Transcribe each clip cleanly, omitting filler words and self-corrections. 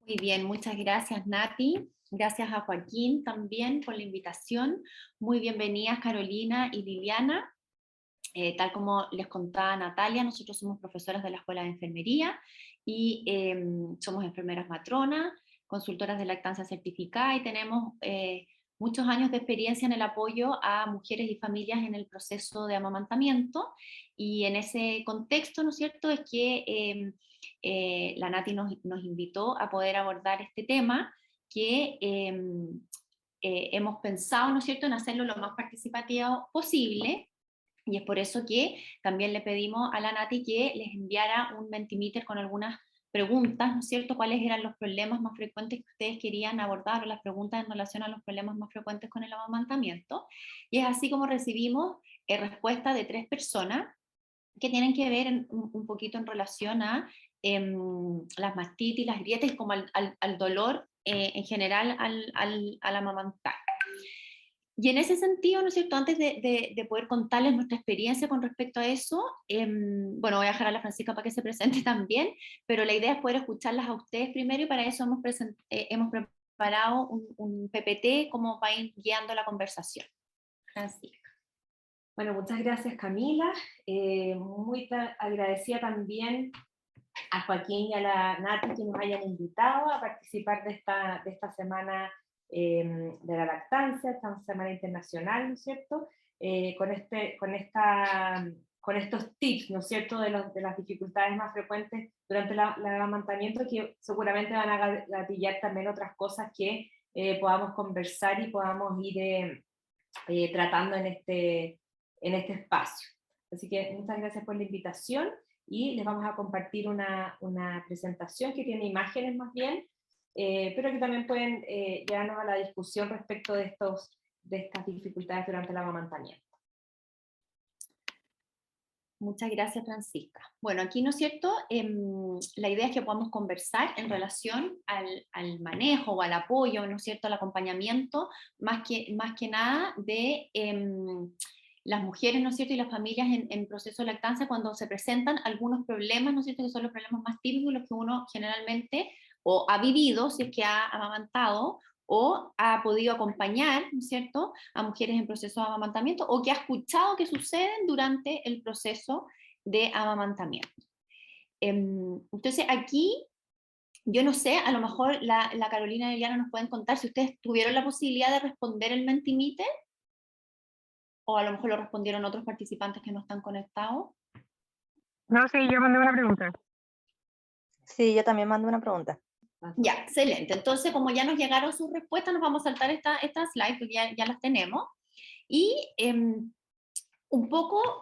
Muy bien, muchas gracias Nati. Gracias a Joaquín también por la invitación. Muy bienvenidas Carolina y Liliana. Tal como les contaba Natalia, nosotros somos profesoras de la Escuela de Enfermería y somos enfermeras matronas, consultoras de lactancia certificada y tenemos muchos años de experiencia en el apoyo a mujeres y familias en el proceso de amamantamiento. Y en ese contexto, ¿no es cierto?, es que la Nati nos invitó a poder abordar este tema que hemos pensado, ¿no es cierto?, en hacerlo lo más participativo posible. Y es por eso que también le pedimos a la Nati que les enviara un Mentimeter con algunas preguntas, ¿no es cierto?, cuáles eran los problemas más frecuentes que ustedes querían abordar o las preguntas en relación a los problemas más frecuentes con el amamantamiento. Y es así como recibimos respuestas de 3 personas que tienen que ver un poquito en relación a las mastitis, las grietas y como al dolor en general al amamantar. Y en ese sentido, ¿no es cierto?, antes de poder contarles nuestra experiencia con respecto a eso, bueno, voy a dejar a la Francisca para que se presente también, pero la idea es poder escucharlas a ustedes primero y para eso hemos preparado un PPT como para ir guiando la conversación. Francisca. Bueno, muchas gracias Camila. Muy agradecida también a Joaquín y a la Nati que nos hayan invitado a participar de esta semana de la lactancia, esta semana internacional, ¿no es cierto? Con estos tips, ¿no es cierto?, de las dificultades más frecuentes durante el amamantamiento, que seguramente van a gatillar también otras cosas que podamos conversar y podamos ir tratando en este espacio. Así que muchas gracias por la invitación y les vamos a compartir una presentación que tiene imágenes más bien, pero que también pueden llevarnos a la discusión respecto de estas dificultades durante el amamantamiento. Muchas gracias, Francisca. Bueno, aquí, ¿no es cierto?, la idea es que podamos conversar en relación al manejo o al apoyo, ¿no es cierto?, al acompañamiento, más que nada de las mujeres, ¿no es cierto?, y las familias en proceso de lactancia cuando se presentan algunos problemas, ¿no es cierto?, que son los problemas más típicos, los que uno generalmente o ha vivido, si es que ha amamantado, o ha podido acompañar, ¿no es cierto?, a mujeres en proceso de amamantamiento, o que ha escuchado que suceden durante el proceso de amamantamiento. Entonces aquí, yo no sé, a lo mejor la Carolina y Eliana nos pueden contar si ustedes tuvieron la posibilidad de responder el Mentimeter, o a lo mejor lo respondieron otros participantes que no están conectados. No, sí, yo mandé una pregunta. Sí, yo también mando una pregunta. Ya, excelente. Entonces, como ya nos llegaron sus respuestas, nos vamos a saltar estas slides, porque ya las tenemos. Y un poco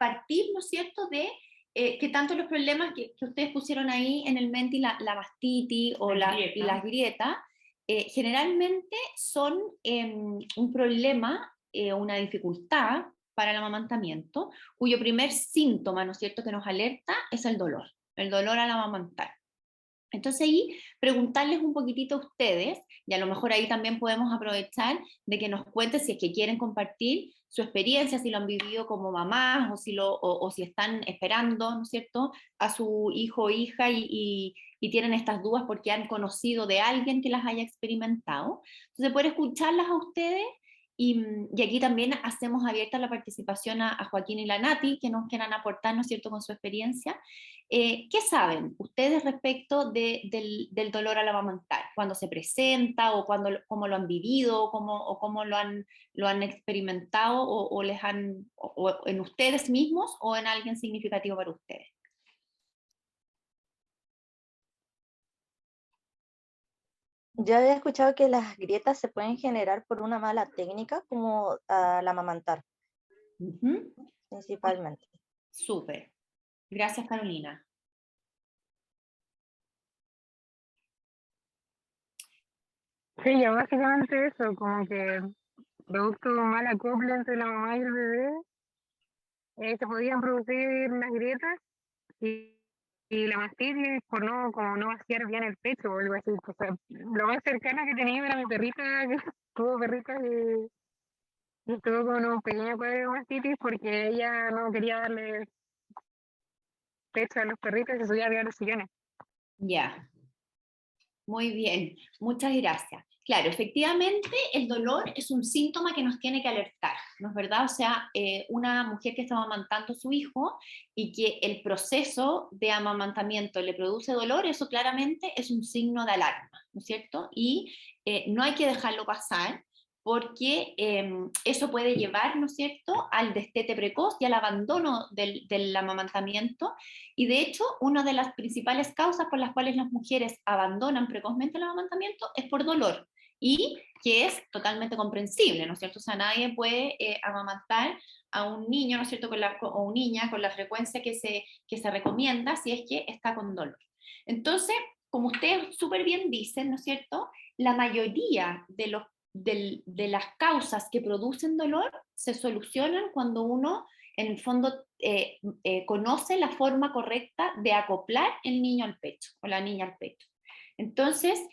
partir, ¿no es cierto?, de que tanto los problemas que ustedes pusieron ahí en el Menti, la mastitis o y las grietas, generalmente son un problema, una dificultad para el amamantamiento, cuyo primer síntoma, ¿no es cierto?, que nos alerta es el dolor al amamantar. Entonces ahí preguntarles un poquitito a ustedes, y a lo mejor ahí también podemos aprovechar de que nos cuenten si es que quieren compartir su experiencia, si lo han vivido como mamás o si están esperando, ¿no es cierto?, a su hijo o hija y tienen estas dudas porque han conocido de alguien que las haya experimentado. Entonces poder escucharlas a ustedes y aquí también hacemos abierta la participación a Joaquín y la Nati, que nos quieran aportar, ¿no es cierto?, con su experiencia. ¿Qué saben ustedes respecto del dolor al amamantar? ¿Cuándo se presenta o cómo lo han vivido o cómo lo han experimentado o en ustedes mismos o en alguien significativo para ustedes? Yo había escuchado que las grietas se pueden generar por una mala técnica, como al amamantar, principalmente. Súper. Gracias, Carolina. Sí, yo básicamente eso, como que producto de un mal acople entre la mamá y el bebé, se podían producir las grietas y, y la mastitis por como no vaciar bien el pecho o algo así. O sea, lo más cercano que tenía era mi perrita, que tuvo perrita y tuvo como un pequeño cuadro de mastitis porque ella no quería darle pecho a los perritos y se subía arriba de los sillones. Ya. Muy bien, muchas gracias. Claro, efectivamente el dolor es un síntoma que nos tiene que alertar, ¿no es verdad? O sea, una mujer que está amamantando a su hijo y que el proceso de amamantamiento le produce dolor, eso claramente es un signo de alarma, ¿no es cierto? Y no hay que dejarlo pasar porque eso puede llevar, ¿no es cierto?, al destete precoz y al abandono del amamantamiento. Y de hecho, una de las principales causas por las cuales las mujeres abandonan precozmente el amamantamiento es por dolor, y que es totalmente comprensible, ¿no es cierto? O sea, nadie puede amamantar a un niño, ¿no es cierto?, o una niña con la frecuencia que se recomienda si es que está con dolor. Entonces, como ustedes súper bien dicen, ¿no es cierto?, la mayoría de las causas que producen dolor se solucionan cuando uno, en el fondo, conoce la forma correcta de acoplar el niño al pecho o la niña al pecho. Entonces,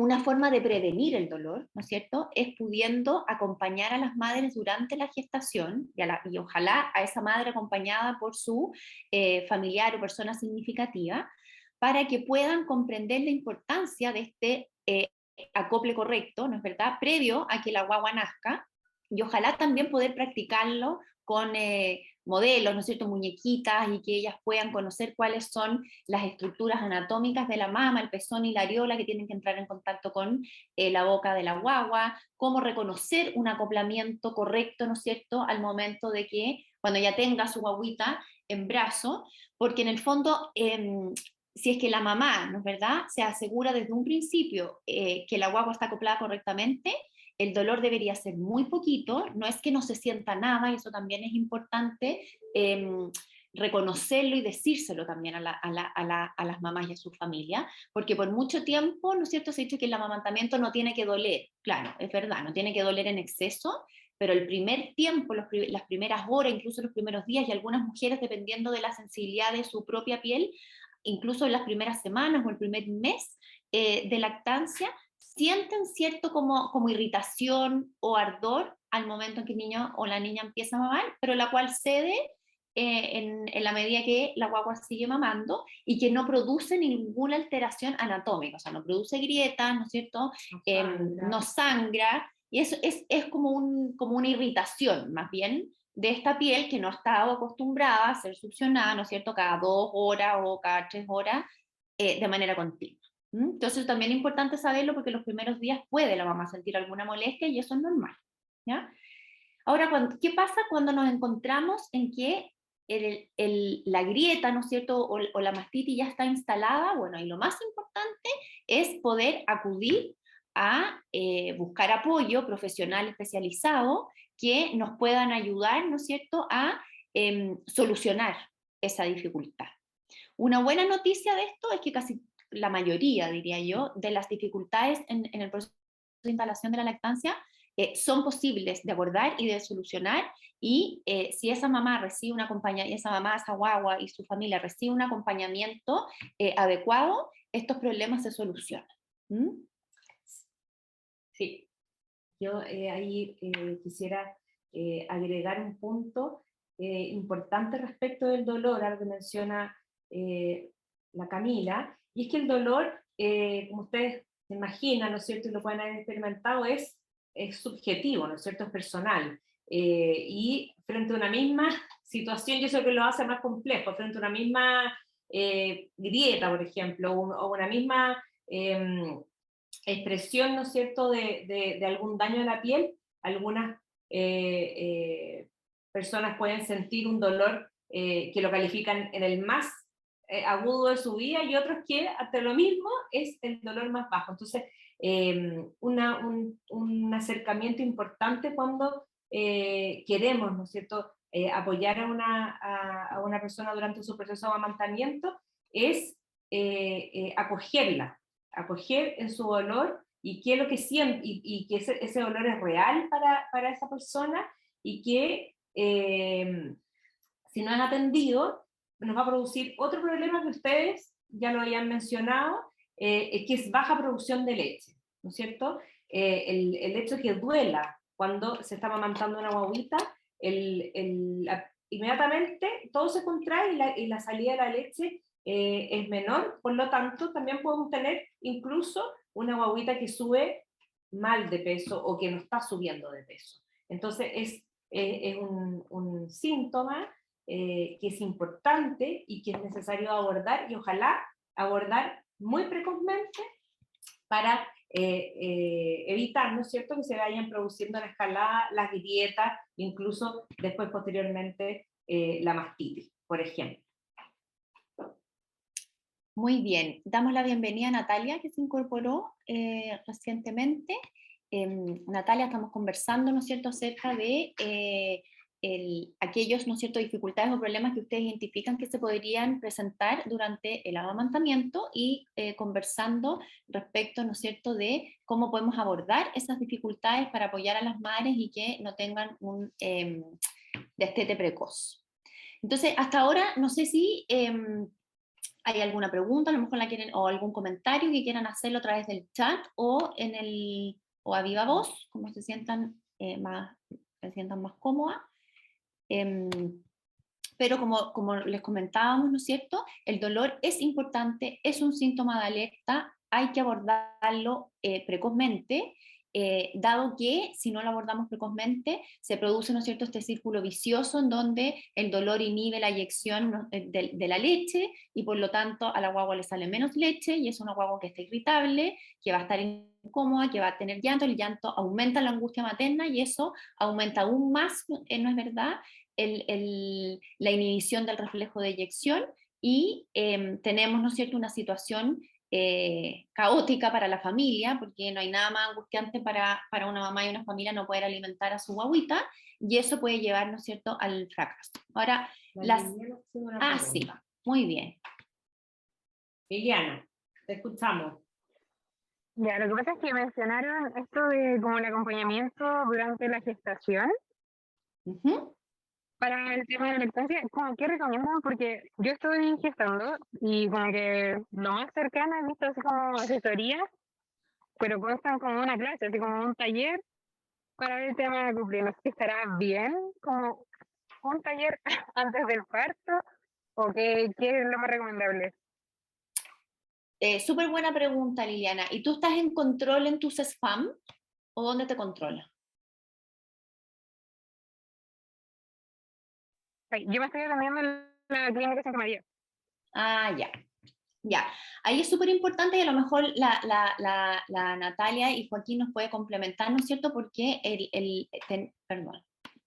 una forma de prevenir el dolor, ¿no es cierto?, es pudiendo acompañar a las madres durante la gestación y ojalá a esa madre acompañada por su familiar o persona significativa, para que puedan comprender la importancia de este acople correcto, ¿no es verdad?, previo a que la guagua nazca, y ojalá también poder practicarlo con modelos, ¿no es cierto?, muñequitas, y que ellas puedan conocer cuáles son las estructuras anatómicas de la mama, el pezón y la areola que tienen que entrar en contacto con la boca de la guagua, cómo reconocer un acoplamiento correcto, ¿no es cierto?, al momento de que, cuando ya tenga su guaguita en brazo, porque en el fondo, si es que la mamá, ¿no es verdad?, se asegura desde un principio que la guagua está acoplada correctamente, el dolor debería ser muy poquito, no es que no se sienta nada, y eso también es importante reconocerlo y decírselo también a las mamás y a su familia, porque por mucho tiempo, ¿no es cierto?, se ha dicho que el amamantamiento no tiene que doler. Claro, es verdad, no tiene que doler en exceso, pero el primer tiempo, las primeras horas, incluso los primeros días, y algunas mujeres, dependiendo de la sensibilidad de su propia piel, incluso en las primeras semanas o el primer mes de lactancia, sienten cierto como irritación o ardor al momento en que el niño o la niña empieza a mamar, pero la cual cede en la medida que la guagua sigue mamando, y que no produce ninguna alteración anatómica, o sea, no produce grietas, ¿no es cierto?, no sangra, y eso es como una irritación, más bien, de esta piel que no ha estado acostumbrada a ser succionada, ¿no es cierto?, cada 2 horas o cada 3 horas de manera continua. Entonces también es importante saberlo, porque los primeros días puede la mamá sentir alguna molestia y eso es normal, ¿ya? Ahora, ¿qué pasa cuando nos encontramos en que la grieta, ¿no es cierto?, o la mastitis ya está instalada? Bueno, y lo más importante es poder acudir a buscar apoyo profesional especializado que nos puedan ayudar, ¿no es cierto?, a solucionar esa dificultad. Una buena noticia de esto es que casi la mayoría, diría yo, de las dificultades en el proceso de instalación de la lactancia son posibles de abordar y de solucionar, y si esa mamá recibe un acompañamiento, esa guagua y su familia recibe un acompañamiento adecuado, estos problemas se solucionan. Sí, yo ahí quisiera agregar un punto importante respecto del dolor, algo que menciona la Camila, y es que el dolor, como ustedes se imaginan, ¿no es cierto?, y lo pueden haber experimentado, es subjetivo, ¿no es cierto?, es personal. Y frente a una misma situación, y eso es lo que lo hace más complejo, frente a una misma grieta, por ejemplo, o una misma expresión, ¿no es cierto?, de algún daño a la piel, algunas personas pueden sentir un dolor que lo califican en el más agudo de su vida, y otros que hasta lo mismo es el dolor más bajo. Entonces, un acercamiento importante cuando queremos, ¿no es cierto?, apoyar a una persona durante su proceso de amamantamiento, es acoger en su dolor, y qué es lo que siente, y que ese dolor es real para esa persona, y que si no es atendido, nos va a producir otro problema que ustedes ya lo habían mencionado, que es baja producción de leche, ¿no es cierto? El hecho de que duela cuando se está amamantando una guaguita, inmediatamente todo se contrae, y la salida de la leche es menor, por lo tanto también podemos tener incluso una guaguita que sube mal de peso o que no está subiendo de peso. Entonces es un síntoma que es importante y que es necesario abordar, y ojalá abordar muy precozmente para evitar, ¿no es cierto?, que se vayan produciendo en escalada las grietas, incluso después posteriormente la mastitis, por ejemplo. Muy bien, damos la bienvenida a Natalia, que se incorporó recientemente. Natalia, estamos conversando, ¿no es cierto?, acerca de aquellos, ¿no es cierto?, dificultades o problemas que ustedes identifican que se podrían presentar durante el amamantamiento, y conversando respecto, ¿no es cierto?, de cómo podemos abordar esas dificultades para apoyar a las madres y que no tengan un destete precoz. Entonces, hasta ahora, no sé si hay alguna pregunta, a lo mejor la quieren, o algún comentario que quieran hacerlo a través del chat o o a viva voz, como se sientan más cómodas. Pero como les comentábamos, ¿no es cierto?, el dolor es importante, es un síntoma de alerta, hay que abordarlo precozmente, dado que si no lo abordamos precozmente, se produce, ¿no es cierto?, este círculo vicioso en donde el dolor inhibe la eyección, ¿no?, de la leche, y por lo tanto a la guagua le sale menos leche, y es una guagua que está irritable, que va a estar incómoda, que va a tener llanto, el llanto aumenta la angustia materna, y eso aumenta aún más, ¿no es verdad?, la inhibición del reflejo de eyección, y tenemos, ¿no es cierto?, una situación caótica para la familia, porque no hay nada más angustiante para una mamá y una familia no poder alimentar a su guaguita, y eso puede llevar, ¿no es cierto?, al fracaso. Ahora, sí, muy bien. Liliana, te escuchamos. Ya, lo que pasa es que mencionaron esto de como el acompañamiento durante la gestación. Para el tema de la lactancia, como ¿qué recomiendan? Porque yo estoy gestando y como que lo más cercano he visto así como asesoría, pero constan como una clase, así como un taller para ver el tema de cumplir. No sé si estará bien como un taller antes del parto, o qué es lo más recomendable. Súper buena pregunta, Liliana. ¿Y tú estás en control en tus spam o dónde te controla? Ay, yo me estoy atendiendo en la clínica Santa María. Ah, ya. Ya, ahí es súper importante, y a lo mejor la Natalia y Joaquín nos puede complementar, ¿no es cierto? Porque perdón,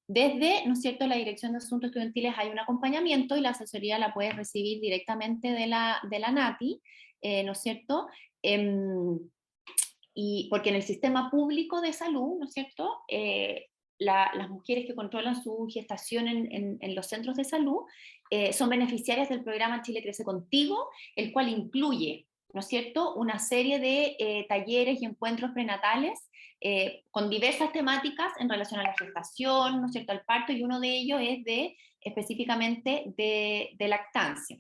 desde, ¿no es cierto?, la Dirección de Asuntos Estudiantiles hay un acompañamiento, y la asesoría la puedes recibir directamente de la Nati, ¿no es cierto? Y porque en el sistema público de salud, ¿no es cierto?, las mujeres que controlan su gestación en los centros de salud son beneficiarias del programa Chile Crece Contigo, el cual incluye, ¿no es cierto?, una serie de talleres y encuentros prenatales con diversas temáticas en relación a la gestación, ¿no es cierto?, al parto, y uno de ellos es específicamente de lactancia.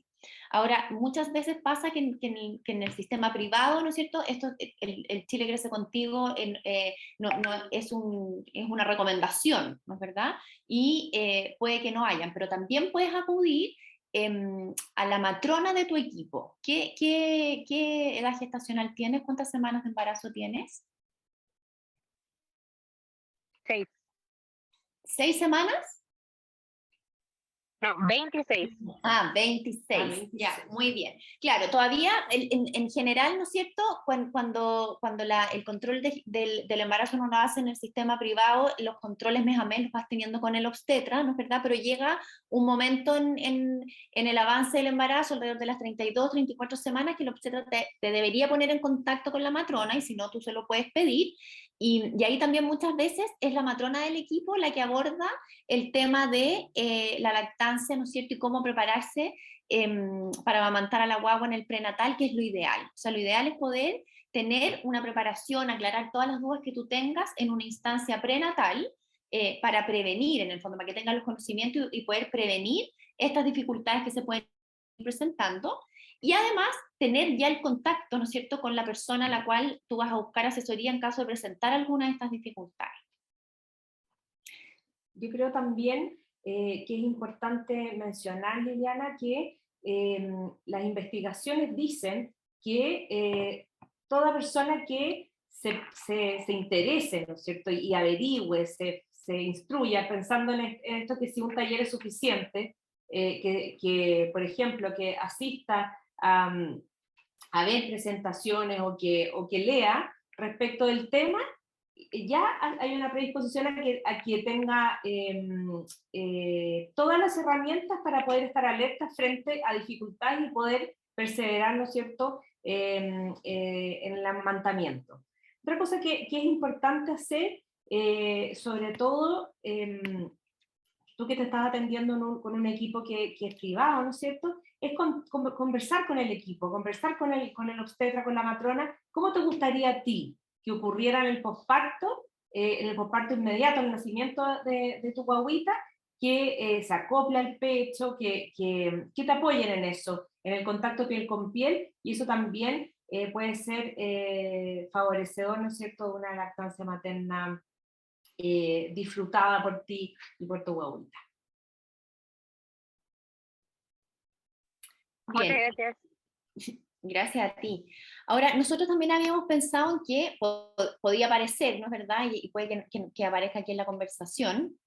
Ahora, muchas veces pasa que en el sistema privado, ¿no es cierto?, el Chile Crece Contigo es una recomendación, ¿no es verdad? Y puede que no hayan, pero también puedes acudir a la matrona de tu equipo. ¿Qué edad gestacional tienes? ¿Cuántas semanas de embarazo tienes? 6. ¿6 semanas? No, 26. 26, ya, muy bien. Claro, todavía en general, ¿no es cierto?, cuando el control del embarazo no lo hace en el sistema privado, los controles mes a mes los vas teniendo con el obstetra, ¿no es verdad? Pero llega un momento en el avance del embarazo, alrededor de las 32, 34 semanas, que el obstetra te debería poner en contacto con la matrona, y si no, tú se lo puedes pedir. Y ahí también muchas veces es la matrona del equipo la que aborda el tema de la lactancia, ¿no es cierto?, y cómo prepararse para amamantar a la guagua en el prenatal, que es lo ideal. O sea, lo ideal es poder tener una preparación, aclarar todas las dudas que tú tengas en una instancia prenatal para prevenir, en el fondo, para que tengas los conocimientos y poder prevenir estas dificultades que se pueden ir presentando. Y además, tener ya el contacto, ¿no es cierto?, con la persona a la cual tú vas a buscar asesoría en caso de presentar alguna de estas dificultades. Yo creo también que es importante mencionar, Liliana, que las investigaciones dicen que toda persona que se interese, ¿no es cierto?, y averigüe, se instruya pensando en esto, que si un taller es suficiente, que, por ejemplo, que asista a ver presentaciones o que lea respecto del tema, ya hay una predisposición a que tenga todas las herramientas para poder estar alerta frente a dificultades y poder perseverar, ¿no es cierto?, en el amamantamiento. Otra cosa que es importante hacer, sobre todo, tú que te estás atendiendo con un equipo que es privado, ¿no es cierto?, es conversar con el equipo, conversar con el obstetra, con la matrona, ¿cómo te gustaría a ti que ocurriera en el posparto inmediato, en el nacimiento de tu guagüita, que se acopla al pecho, que te apoyen en eso, en el contacto piel con piel, y eso también puede ser favorecedor, ¿no es cierto?, de una lactancia materna disfrutada por ti y por tu guagüita. Muchas Bien, gracias. gracias a ti. Ahora, nosotros también habíamos pensado en que podía aparecer, ¿no es verdad? Y puede que aparezca aquí en la conversación,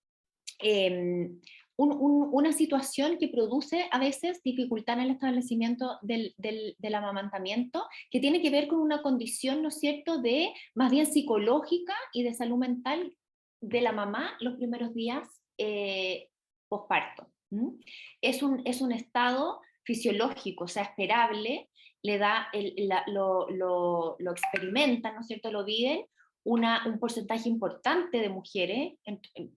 una situación que produce a veces dificultad en el establecimiento del amamantamiento, que tiene que ver con una condición, ¿no es cierto?, de más bien psicológica y de salud mental de la mamá los primeros días posparto. Es un estado fisiológico, o sea, esperable, le da lo experimentan, ¿no es cierto?, lo viven un porcentaje importante de mujeres,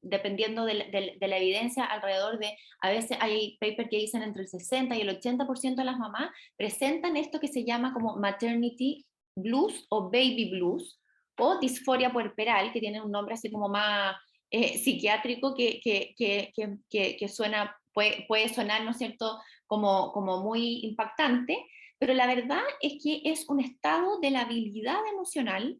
dependiendo de la evidencia, alrededor de, a veces hay papers que dicen entre el 60 y el 80% de las mamás presentan esto que se llama como maternity blues o baby blues, o disforia puerperal, que tiene un nombre así como más psiquiátrico, que suena, puede sonar, ¿no es cierto?, como muy impactante, pero la verdad es que es un estado de la habilidad emocional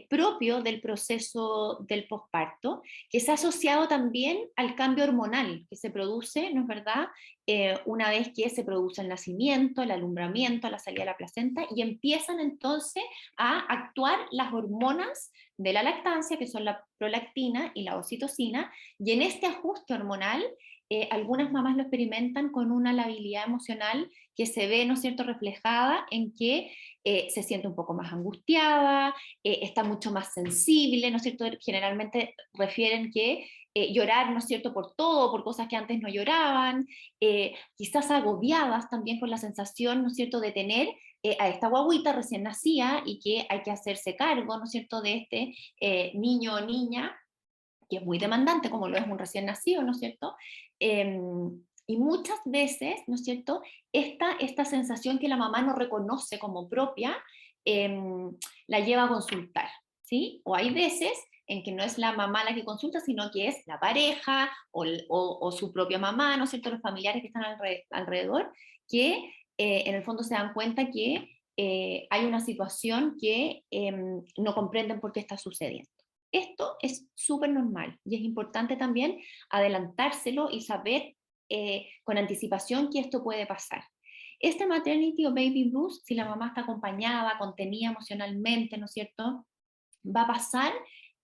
propio del proceso del posparto, que se ha asociado también al cambio hormonal que se produce, ¿no es verdad?, una vez que se produce el nacimiento, el alumbramiento, la salida de la placenta, y empiezan entonces a actuar las hormonas de la lactancia, que son la prolactina y la oxitocina, y en este ajuste hormonal, algunas mamás lo experimentan con una labilidad emocional que se ve, ¿no es cierto?, reflejada en que se siente un poco más angustiada, está mucho más sensible, ¿no es cierto? Generalmente refieren que llorar, ¿no es cierto?, por todo, por cosas que antes no lloraban, quizás agobiadas también por la sensación, ¿no es cierto?, de tener a esta guagüita recién nacida y que hay que hacerse cargo, ¿no es cierto?, de este niño o niña, que es muy demandante, como lo es un recién nacido, ¿no es cierto? Y muchas veces, ¿no es cierto?, esta sensación que la mamá no reconoce como propia, la lleva a consultar, ¿sí? O hay veces en que no es la mamá la que consulta, sino que es la pareja o su propia mamá, ¿no es cierto?, los familiares que están alrededor, que en el fondo se dan cuenta que hay una situación que no comprenden por qué está sucediendo. Esto es súper normal y es importante también adelantárselo y saber con anticipación que esto puede pasar. Este maternity o baby blues, si la mamá está acompañada, contenida emocionalmente, ¿no es cierto?, va a pasar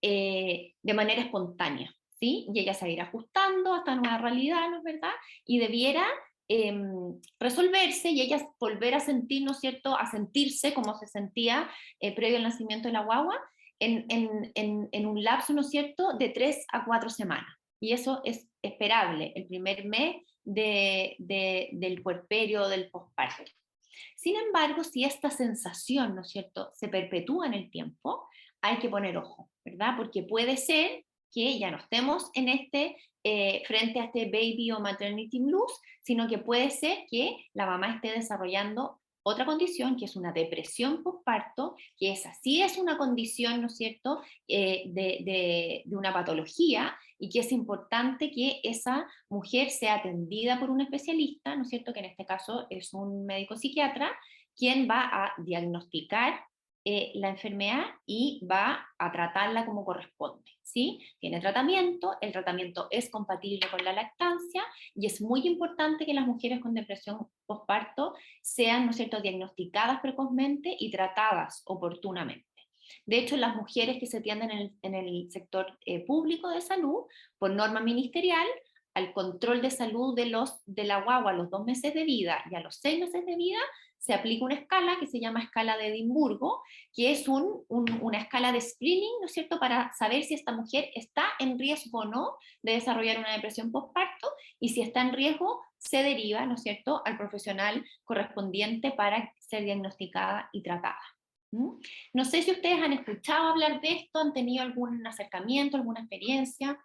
de manera espontánea, ¿sí? Y ella se va a ir ajustando a esta nueva realidad, ¿no es verdad? Y debiera resolverse y ella volver a sentir, ¿no es cierto?, a sentirse como se sentía previo al nacimiento de la guagua, en un lapso, ¿no es cierto?, de 3 a 4 semanas. Y eso es esperable, el primer mes del puerperio, del posparto. Sin embargo, si esta sensación, ¿no es cierto?, se perpetúa en el tiempo, hay que poner ojo, ¿verdad? Porque puede ser que ya no estemos en frente a este baby o maternity blues, sino que puede ser que la mamá esté desarrollando otra condición, que es una depresión postparto, que esa sí es una condición, ¿no es cierto?, de una patología, y que es importante que esa mujer sea atendida por un especialista, ¿no es cierto?, que en este caso es un médico psiquiatra, quien va a diagnosticar la enfermedad y va a tratarla como corresponde, ¿sí? Tiene tratamiento, el tratamiento es compatible con la lactancia y es muy importante que las mujeres con depresión postparto sean, ¿no es cierto?, diagnosticadas precozmente y tratadas oportunamente. De hecho, las mujeres que se atienden en el sector público de salud, por norma ministerial, al control de salud de la guagua a los 2 meses de vida y a los 6 meses de vida, se aplica una escala que se llama escala de Edimburgo, que es una escala de screening, ¿no es cierto?, para saber si esta mujer está en riesgo o no de desarrollar una depresión postparto, y si está en riesgo, se deriva, ¿no es cierto?, al profesional correspondiente para ser diagnosticada y tratada. ¿Mm? No sé si ustedes han escuchado hablar de esto, han tenido algún acercamiento, alguna experiencia.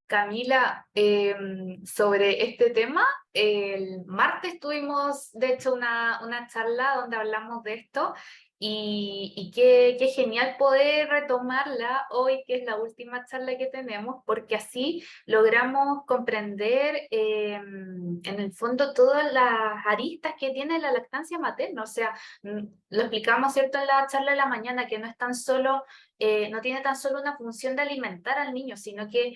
Camila, sobre este tema, el martes tuvimos de hecho una charla donde hablamos de esto y qué genial poder retomarla hoy, que es la última charla que tenemos, porque así logramos comprender en el fondo todas las aristas que tiene la lactancia materna. O sea, lo explicamos, ¿cierto?, en la charla de la mañana, que no es tan solo, no tiene tan solo una función de alimentar al niño, sino que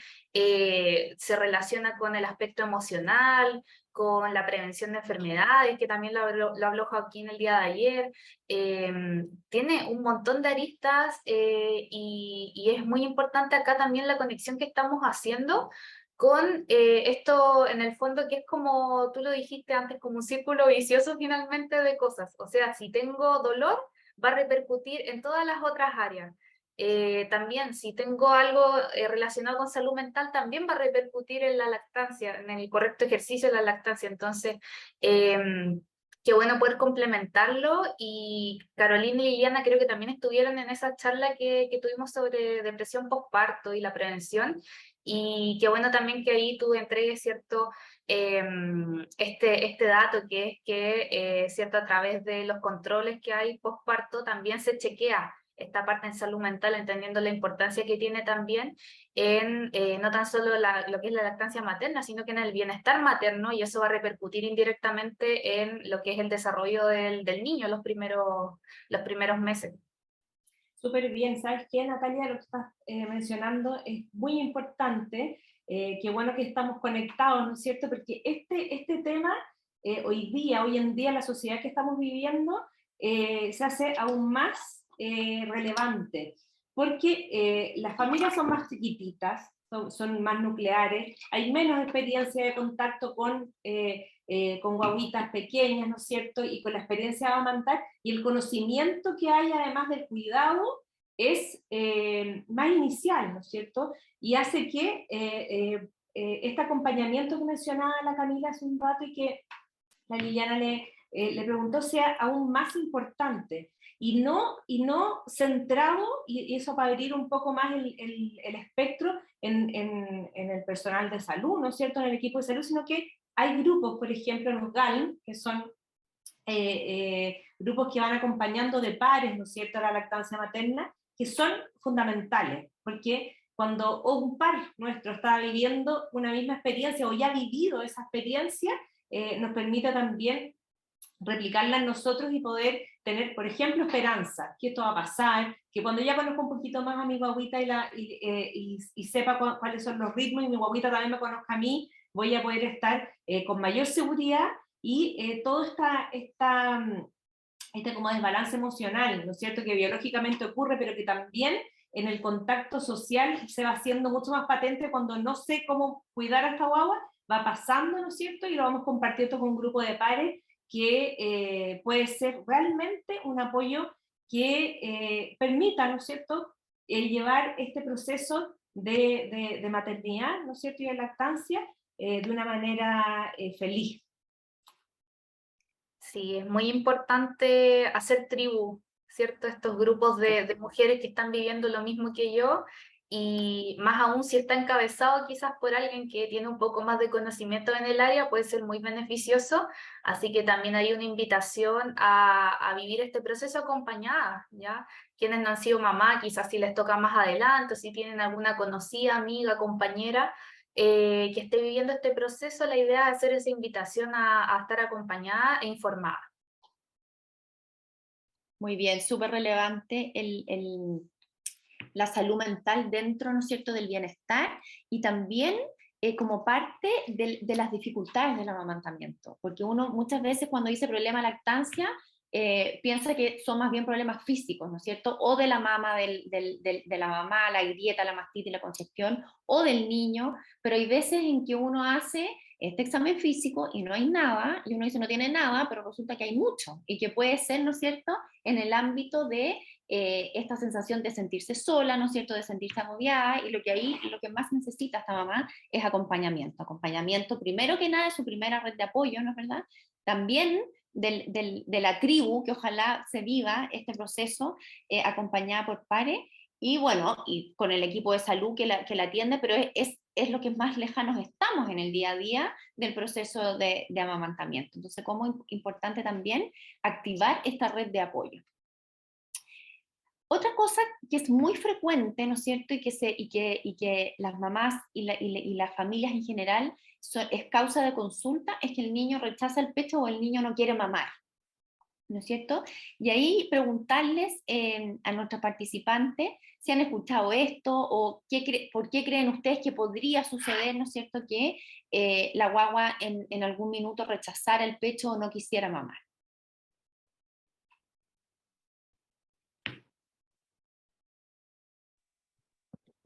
se relaciona con el aspecto emocional, con la prevención de enfermedades, que también lo habló Joaquín el día de ayer. Tiene un montón de aristas y es muy importante acá también la conexión que estamos haciendo con esto en el fondo, que es como tú lo dijiste antes, como un círculo vicioso finalmente de cosas. O sea, si tengo dolor, va a repercutir en todas las otras áreas. También, si tengo algo relacionado con salud mental, también va a repercutir en la lactancia, en el correcto ejercicio de la lactancia. Entonces, qué bueno poder complementarlo. Y Carolina y Liliana creo que también estuvieron en esa charla que tuvimos sobre depresión postparto y la prevención. Y qué bueno también que ahí tú entregues, ¿cierto?, este dato, que es que, ¿cierto?, a través de los controles que hay postparto también se chequea esta parte en salud mental, entendiendo la importancia que tiene también en no tan solo lo que es la lactancia materna, sino que en el bienestar materno, y eso va a repercutir indirectamente en lo que es el desarrollo del niño los primeros meses. Súper bien, ¿sabes qué, Natalia? Lo que estás mencionando es muy importante, qué bueno que estamos conectados, ¿no es cierto? Porque este tema, hoy en día, la sociedad que estamos viviendo, se hace aún más relevante, porque las familias son más chiquititas, son más nucleares, hay menos experiencia de contacto con guaguitas pequeñas, ¿no es cierto?, y con la experiencia de amamantar, y el conocimiento que hay además del cuidado es más inicial, ¿no es cierto?, y hace que este acompañamiento que mencionaba la Camila hace un rato y que la Liliana le preguntó sea aún más importante y no centrado, y eso para abrir un poco más el espectro en el personal de salud, ¿no es cierto?, en el equipo de salud, sino que hay grupos, por ejemplo, los GALM, que son grupos que van acompañando de pares, ¿no es cierto?, a la lactancia materna, que son fundamentales, porque cuando un par nuestro está viviendo una misma experiencia o ya ha vivido esa experiencia, nos permite también replicarla en nosotros y poder tener, por ejemplo, esperanza, que esto va a pasar, que cuando ya conozco un poquito más a mi guaguita y sepa cuáles son los ritmos, y mi guaguita también me conozca a mí, voy a poder estar con mayor seguridad y todo este como desbalance emocional, ¿no es cierto?, que biológicamente ocurre, pero que también en el contacto social se va haciendo mucho más patente cuando no sé cómo cuidar a esta guagua, va pasando, ¿no es cierto?, y lo vamos compartiendo con un grupo de pares que puede ser realmente un apoyo que permita, ¿no es cierto?, llevar este proceso de maternidad, ¿no es cierto?, y de lactancia de una manera feliz. Sí, es muy importante hacer tribu, ¿cierto? Estos grupos de mujeres que están viviendo lo mismo que yo, y más aún si está encabezado quizás por alguien que tiene un poco más de conocimiento en el área, puede ser muy beneficioso. Así que también hay una invitación a vivir este proceso acompañada, ¿ya? Quienes no han sido mamá, quizás si les toca más adelante, o si tienen alguna conocida, amiga, compañera, que esté viviendo este proceso, la idea es hacer esa invitación a estar acompañada e informada. Muy bien, súper relevante la salud mental dentro, ¿no es cierto?, del bienestar y también como parte de las dificultades del amamantamiento, porque uno muchas veces cuando dice problema de lactancia piensa que son más bien problemas físicos, ¿no es cierto?, o de la mama, de la mamá, la grieta, la mastitis, la congestión, o del niño, pero hay veces en que uno hace este examen físico y no hay nada, y uno dice no tiene nada, pero resulta que hay mucho, y que puede ser, ¿no es cierto?, en el ámbito de esta sensación de sentirse sola, ¿no es cierto?, de sentirse agobiada, y lo que más necesita esta mamá es acompañamiento primero que nada de su primera red de apoyo, ¿no es verdad?, también de la tribu, que ojalá se viva este proceso acompañada por pares, y bueno, y con el equipo de salud que la atiende, pero es lo que más lejanos estamos en el día a día del proceso de amamantamiento. Entonces, como importante también activar esta red de apoyo. Otra cosa que es muy frecuente, ¿no es cierto?, y que las mamás y las familias en general es causa de consulta, es que el niño rechaza el pecho o el niño no quiere mamar, ¿no es cierto? Y ahí preguntarles a nuestros participantes si han escuchado esto o por qué creen ustedes que podría suceder, ¿no es cierto?, que la guagua en algún minuto rechazara el pecho o no quisiera mamar.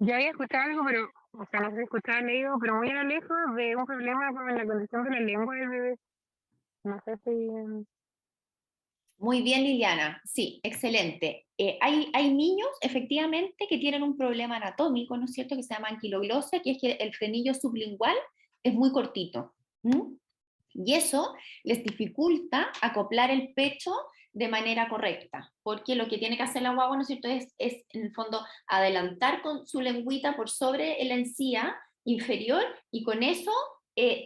Yo había escuchado algo, pero, o sea, no sé si escuchaba leído, pero muy a lo lejos de un problema con la condición de la lengua del bebé. No sé si... Muy bien, Liliana. Sí, excelente. Hay niños, efectivamente, que tienen un problema anatómico, ¿no es cierto?, que se llama anquiloglosia, que es que el frenillo sublingual es muy cortito. ¿Mm? Y eso les dificulta acoplar el pecho de manera correcta, porque lo que tiene que hacer la guagua, ¿no es cierto?, es en el fondo adelantar con su lengüita por sobre la encía inferior y con eso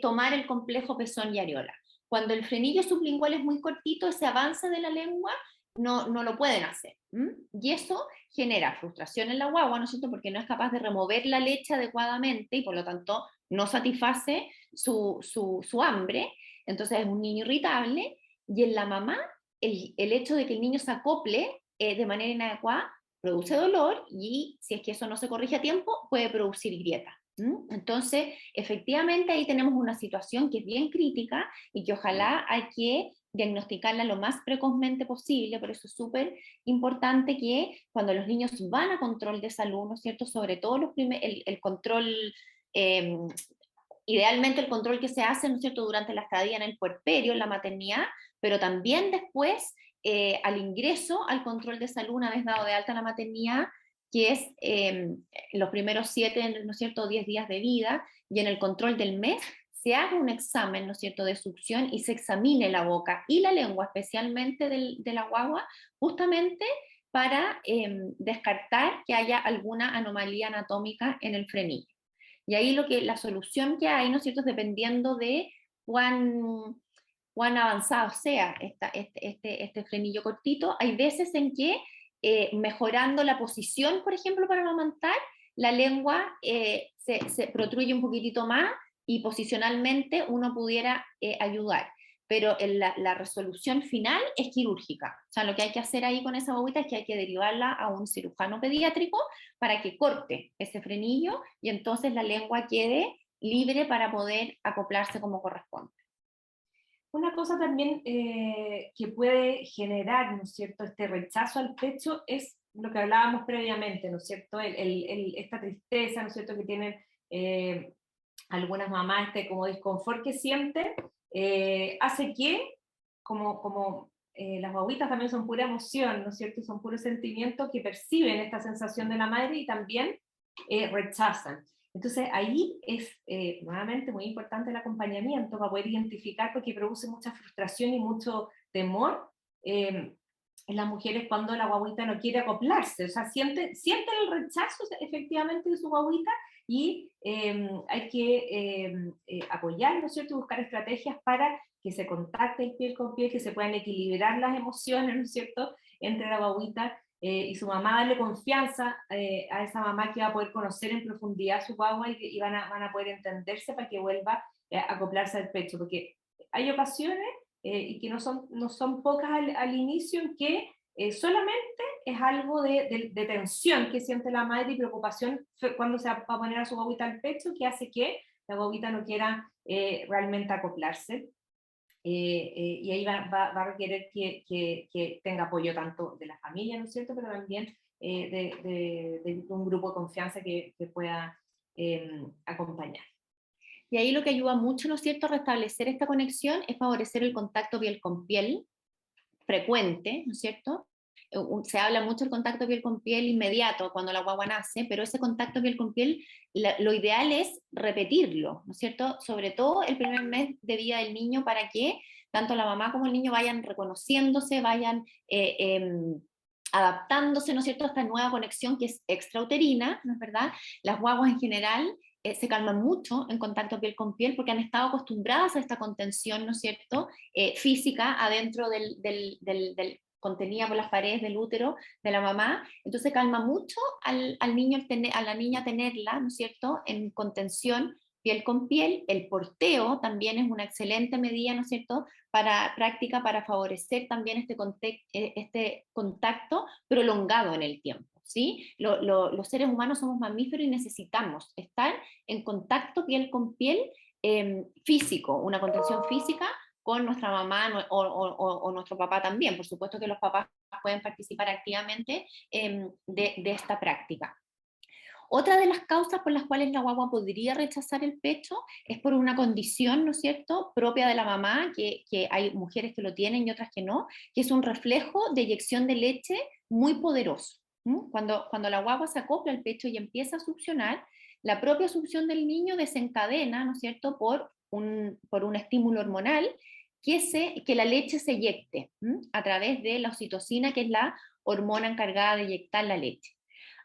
tomar el complejo pezón y areola. Cuando el frenillo sublingual es muy cortito, ese avance de la lengua no lo pueden hacer. Y eso genera frustración en la guagua, ¿no es cierto?, porque no es capaz de remover la leche adecuadamente y por lo tanto no satisface su hambre, entonces es un niño irritable, y en la mamá el hecho de que el niño se acople de manera inadecuada produce dolor y si es que eso no se corrige a tiempo puede producir grieta. Entonces, efectivamente ahí tenemos una situación que es bien crítica y que ojalá hay que diagnosticarla lo más precozmente posible, por eso es súper importante que cuando los niños van a control de salud, ¿no es cierto?, sobre todo el control, eh, idealmente el control que se hace, ¿no es cierto?, durante la estadía en el puerperio, en la maternidad, pero también después al ingreso al control de salud una vez dado de alta la maternidad, que es los primeros 7, ¿no es cierto?, 10 días de vida, y en el control del mes se haga un examen, ¿no es cierto?, de succión y se examine la boca y la lengua, especialmente de la guagua, justamente para descartar que haya alguna anomalía anatómica en el frenillo. Y ahí la solución que hay, ¿no es cierto?, es dependiendo de cuán avanzado sea este frenillo cortito. Hay veces en que mejorando la posición, por ejemplo, para amamantar, la lengua se protruye un poquitito más y posicionalmente uno pudiera ayudar. Pero la resolución final es quirúrgica. O sea, lo que hay que hacer ahí con esa bobita es que hay que derivarla a un cirujano pediátrico para que corte ese frenillo y entonces la lengua quede libre para poder acoplarse como corresponde. Una cosa también que puede generar, ¿no es cierto?, este rechazo al pecho es lo que hablábamos previamente, ¿no es cierto?, esta tristeza, ¿no es cierto?, que tienen algunas mamás, como disconfort que sienten, hace que, como las guaguitas también son pura emoción, ¿no es cierto?, son puro sentimiento, que perciben esta sensación de la madre y también rechazan. Entonces ahí es nuevamente muy importante el acompañamiento para poder identificar, porque produce mucha frustración y mucho temor en las mujeres cuando la guaguita no quiere acoplarse, o sea, sienten el rechazo efectivamente de su guaguita y hay que apoyar, ¿no es cierto?, y buscar estrategias para que se contacte el piel con piel, que se puedan equilibrar las emociones, ¿no es cierto?, entre la guaguita y su mamá, darle confianza a esa mamá que va a poder conocer en profundidad su guagua y van a poder entenderse para que vuelva a acoplarse al pecho, porque hay ocasiones, y que no son pocas al inicio, en que solamente es algo de tensión que siente la madre y preocupación cuando se va a poner a su guaguita al pecho, que hace que la guaguita no quiera realmente acoplarse. Y ahí va a requerir que tenga apoyo tanto de la familia, ¿no es cierto?, pero también de un grupo de confianza que pueda acompañar. Y ahí lo que ayuda mucho, ¿no es cierto?, a restablecer esta conexión es favorecer el contacto piel con piel frecuente, ¿no es cierto? Se habla mucho del contacto piel con piel inmediato cuando la guagua nace, pero ese contacto piel con piel, lo ideal es repetirlo, ¿no es cierto? Sobre todo el primer mes de vida del niño, para que tanto la mamá como el niño vayan reconociéndose, vayan adaptándose, ¿no es cierto?, a esta nueva conexión que es extrauterina, ¿no es verdad? Las guaguas en general se calman mucho en contacto piel con piel porque han estado acostumbradas a esta contención, ¿no es cierto?, física adentro del contenida por las paredes del útero de la mamá. Entonces calma mucho al niño, a la niña tenerla, ¿no es cierto?, en contención piel con piel. El porteo también es una excelente medida, ¿no es cierto?, práctica para favorecer también este contacto prolongado en el tiempo. ¿Sí? Los seres humanos somos mamíferos y necesitamos estar en contacto piel con piel físico, una contención física con nuestra mamá o nuestro papá también. Por supuesto que los papás pueden participar activamente de esta práctica. Otra de las causas por las cuales la guagua podría rechazar el pecho es por una condición, ¿no es cierto?, propia de la mamá, que hay mujeres que lo tienen y otras que no, que es un reflejo de eyección de leche muy poderoso. Cuando la guagua se acopla al pecho y empieza a succionar, la propia succión del niño desencadena, ¿no es cierto?, por un estímulo hormonal, que la leche se eyecte a través de la oxitocina, que es la hormona encargada de eyectar la leche.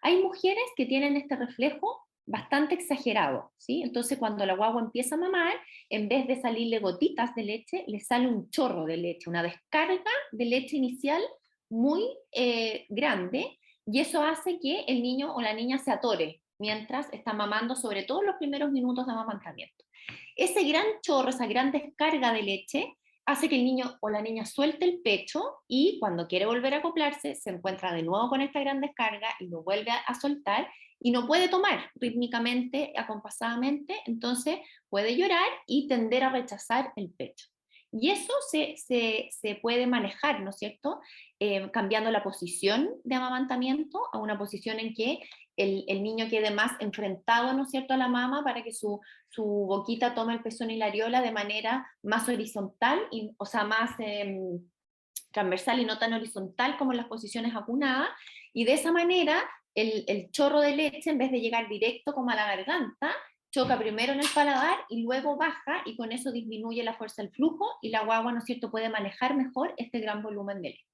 Hay mujeres que tienen este reflejo bastante exagerado, ¿sí? Entonces cuando la guagua empieza a mamar, en vez de salirle gotitas de leche, le sale un chorro de leche, una descarga de leche inicial muy grande, y eso hace que el niño o la niña se atore mientras está mamando, sobre todo en los primeros minutos de amamantamiento. Ese gran chorro, esa gran descarga de leche, hace que el niño o la niña suelte el pecho, y cuando quiere volver a acoplarse se encuentra de nuevo con esta gran descarga y lo vuelve a soltar y no puede tomar rítmicamente, acompasadamente. Entonces puede llorar y tender a rechazar el pecho. Y eso se puede manejar, ¿no es cierto?, cambiando la posición de amamantamiento a una posición en que el niño quede más enfrentado, ¿no es cierto?, a la mama, para que su boquita tome el pezón y la areola de manera más horizontal, o sea, más transversal y no tan horizontal como en las posiciones acunadas, y de esa manera el chorro de leche, en vez de llegar directo como a la garganta, choca primero en el paladar y luego baja, y con eso disminuye la fuerza del flujo y la guagua, ¿no es cierto?, puede manejar mejor este gran volumen de leche.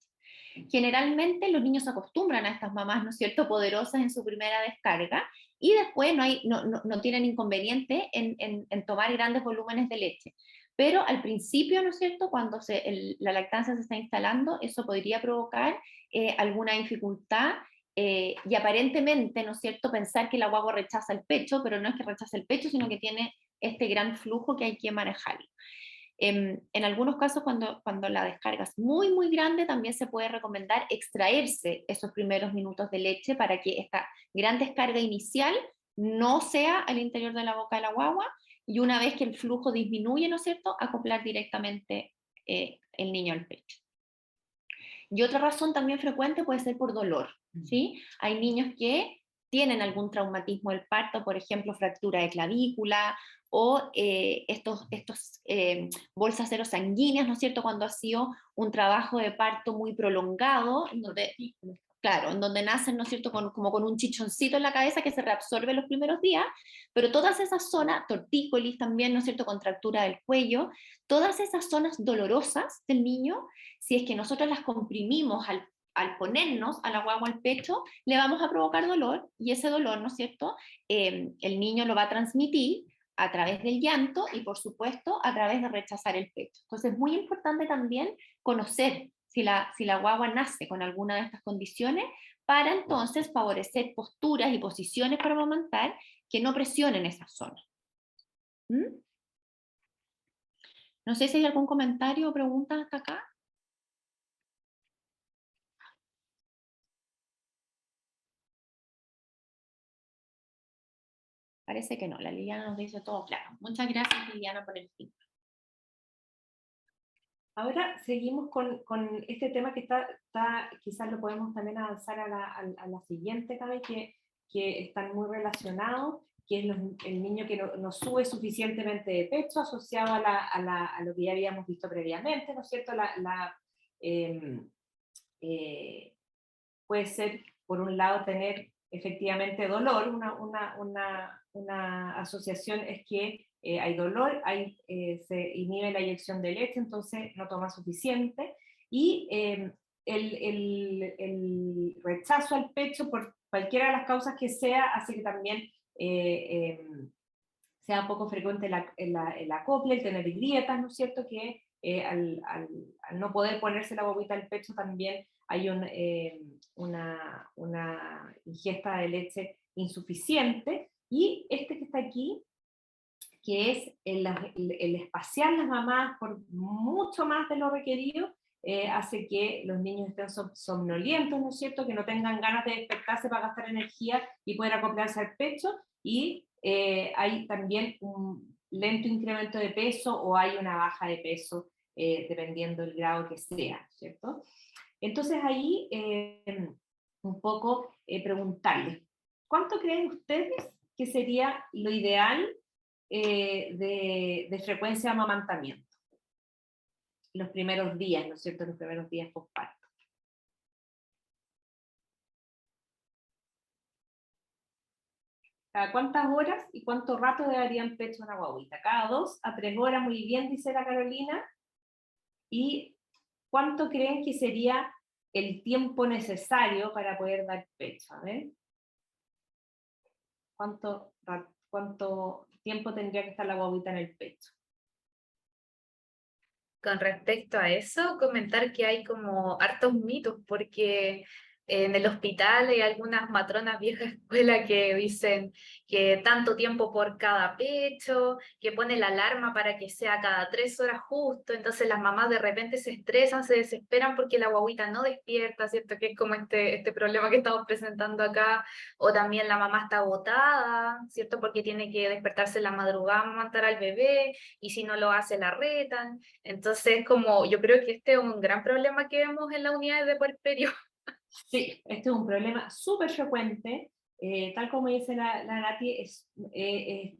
Generalmente los niños se acostumbran a estas mamás, ¿no es cierto?, poderosas en su primera descarga, y después no tienen inconveniente en tomar grandes volúmenes de leche. Pero al principio, ¿no es cierto?, cuando la lactancia se está instalando, eso podría provocar alguna dificultad, y aparentemente, ¿no es cierto?, pensar que la guagua rechaza el pecho, pero no es que rechace el pecho, sino que tiene este gran flujo que hay que manejarlo. En algunos casos, cuando la descarga es muy, muy grande, también se puede recomendar extraerse esos primeros minutos de leche para que esta gran descarga inicial no sea al interior de la boca de la guagua, y una vez que el flujo disminuye, ¿no es cierto?, acoplar directamente el niño al pecho. Y otra razón también frecuente puede ser por dolor, ¿sí? Hay niños que tienen algún traumatismo del parto, por ejemplo, fractura de clavícula, o estos bolsas serosanguíneas, ¿no es cierto?, cuando ha sido un trabajo de parto muy prolongado, en donde nacen, ¿no es cierto?, como con un chichoncito en la cabeza que se reabsorbe los primeros días, pero todas esas zonas, tortícolis también, ¿no es cierto?, contractura del cuello, todas esas zonas dolorosas del niño, si es que nosotros las comprimimos al ponernos a la guagua al pecho, le vamos a provocar dolor, y ese dolor, ¿no es cierto?, el niño lo va a transmitir a través del llanto y, por supuesto, a través de rechazar el pecho. Entonces es muy importante también conocer si la guagua nace con alguna de estas condiciones, para entonces favorecer posturas y posiciones para amamantar que no presionen esas zonas. No sé si hay algún comentario o pregunta hasta acá. Parece que no, la Liliana nos dice todo claro. Muchas gracias, Liliana, por el feedback. Ahora seguimos con este tema que quizás lo podemos también avanzar a la siguiente, Gaby, que están muy relacionados, que es el niño que no sube suficientemente de pecho, asociado a lo que ya habíamos visto previamente, ¿no es cierto? Puede ser, por un lado, tener efectivamente dolor. Una asociación es que hay dolor, se inhibe la eyección de leche, entonces no toma suficiente, y el rechazo al pecho, por cualquiera de las causas que sea, hace que también sea poco frecuente el acople, el tener grietas, ¿no es cierto? Que al no poder ponerse la bobita al pecho también hay una ingesta de leche insuficiente, y este que está aquí, que es el espaciar las mamadas por mucho más de lo requerido, hace que los niños estén somnolientos, ¿no es cierto?, que no tengan ganas de despertarse para gastar energía y poder acoplarse al pecho, y hay también un lento incremento de peso o hay una baja de peso, dependiendo del grado que sea, ¿cierto? Entonces ahí un poco preguntarles, ¿cuánto creen ustedes que sería lo ideal de frecuencia de amamantamiento los primeros días, ¿no es cierto?, los primeros días postparto? ¿Cada cuántas horas y cuánto rato deberían pecho una guaguita? Cada 2 a 3 horas, muy bien, dice la Carolina. ¿Y cuánto creen que sería el tiempo necesario para poder dar pecho? A ver, ¿cuánto tiempo tendría que estar la guaguita en el pecho? Con respecto a eso, comentar que hay como hartos mitos, porque en el hospital hay algunas matronas vieja escuela que dicen que tanto tiempo por cada pecho, que pone la alarma para que sea cada 3 horas justo, entonces las mamás de repente se estresan, se desesperan porque la guaguita no despierta, ¿cierto? Que es como este problema que estamos presentando acá, o también la mamá está agotada, ¿cierto? Porque tiene que despertarse en la madrugada a amamantar al bebé, y si no lo hace la retan. Entonces, como yo creo que este es un gran problema que vemos en las unidades de puerperio. Sí, este es un problema súper frecuente, tal como dice la Nati, es